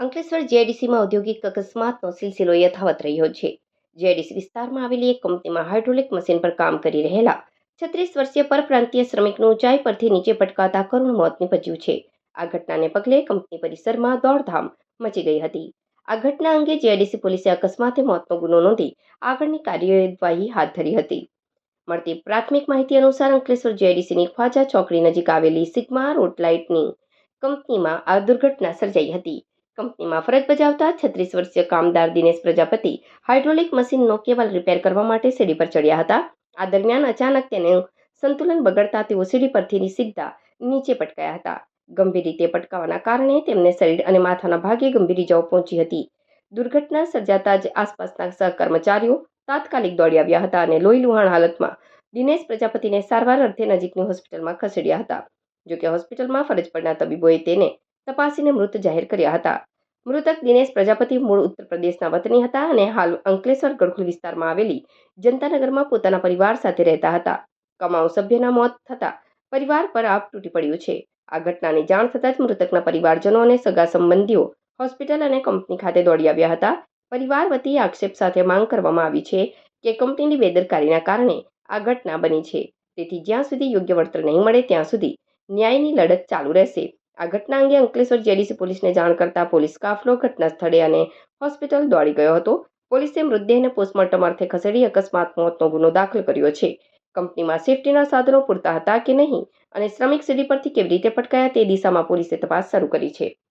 અંકલેશ્વર જેડીસીમાં ઔદ્યોગિક અકસ્માતનો સિલસિલો યથાવત રહ્યો છે. જેડીસી વિસ્તારમાં આવેલી એક કંપનીમાં હાઇડ્રોલિક મશીન પર કામ કરી રહેલા 36 વર્ષીય પરપ્રાંતીય શ્રમિકનું ઊંચાઈ પરથી નીચે પટકાતા કરુણ મોત નીપજ્યું છે. આ ઘટનાને પગલે કંપની પરિસરમાં દોડધામ મચી ગઈ હતી. આ ઘટના અંગે જેડીસી પોલીસે અકસ્માતે મોતનો ગુનો નોંધી આગળની કાર્યવાહી હાથ ધરી હતી. મળતી પ્રાથમિક માહિતી અનુસાર અંકલેશ્વર જેડીસીની ખ્વાજા ચોકડી નજીક આવેલી સિગ્મા રોડ લાઇટની કંપનીમાં આ દુર્ઘટના સર્જાઈ હતી. કંપનીમાં ફરજ બજાવતા 36 વર્ષીય કામદાર દિનેશ પ્રજાપતિ હાઇડ્રોલિક મશીનનો કેબલ રિપેર કરવા માટે સીડી પર ચડ્યા હતા. આ દરમિયાન અચાનક તેનું સંતુલન બગડતા તેઓ સીડી પરથી સીધા નીચે પટકાયા હતા. ગંભીર રીતે પટકાવાના કારણે તેમને શરીર અને માથાના ભાગે ગંભીર ઇજાઓ પહોંચી હતી. દુર્ઘટના સર્જાતા જ આસપાસના સહકર્મચારીઓ તાત્કાલિક દોડી આવ્યા હતા અને લોહીલુહાણ હાલતમાં દિનેશ પ્રજાપતિને સારવાર અર્થે નજીકની હોસ્પિટલમાં ખસેડ્યા હતા. જોકે હોસ્પિટલમાં ફરજ પરના તબીબોએ તેને તપાસીને મૃત જાહેર કર્યા હતા. મૃતક દિનેશ પ્રજાપતિ મૂળ ઉત્તર પ્રદેશના વતની હતા અને હાલ અંકલેશ્વર ગઢખુલ વિસ્તારમાં આવેલી જનતાનગરમાં પોતાના પરિવાર સાથે રહેતા હતા. કમાઉ સભ્યના મોત થતાં પરિવાર પર આભ તૂટી પડ્યું છે. આ ઘટનાની જાણ થતાં જ મૃતકના પરિવારજનો અને સગા સંબંધીઓ હોસ્પિટલ અને કંપની ખાતે દોડી આવ્યા હતા. પરિવાર વતી આક્ષેપ સાથે માંગ કરવામાં આવી છે કે કંપનીની બેદરકારીના કારણે આ ઘટના બની છે. તેથી જ્યાં સુધી યોગ્ય વળતર નહીં મળે ત્યાં સુધી ન્યાયની લડત ચાલુ રહેશે. આ ઘટના અંગે અંકલેશ્વર જેડીસી પોલીસને જાણ કરતા પોલીસ કાફલો ઘટના સ્થળે અને હોસ્પિટલ દોડી ગયો હતો. પોલીસે મૃતદેહને પોસ્ટમોર્ટમ અર્થે ખસેડી અકસ્માત મોતનો ગુનો દાખલ કર્યો છે. કંપનીમાં સેફટીના સાધનો પૂરતા હતા કે નહીં અને શ્રમિક સીડી પરથી કેવી રીતે પટકાયા તે દિશામાં પોલીસે તપાસ શરૂ કરી છે.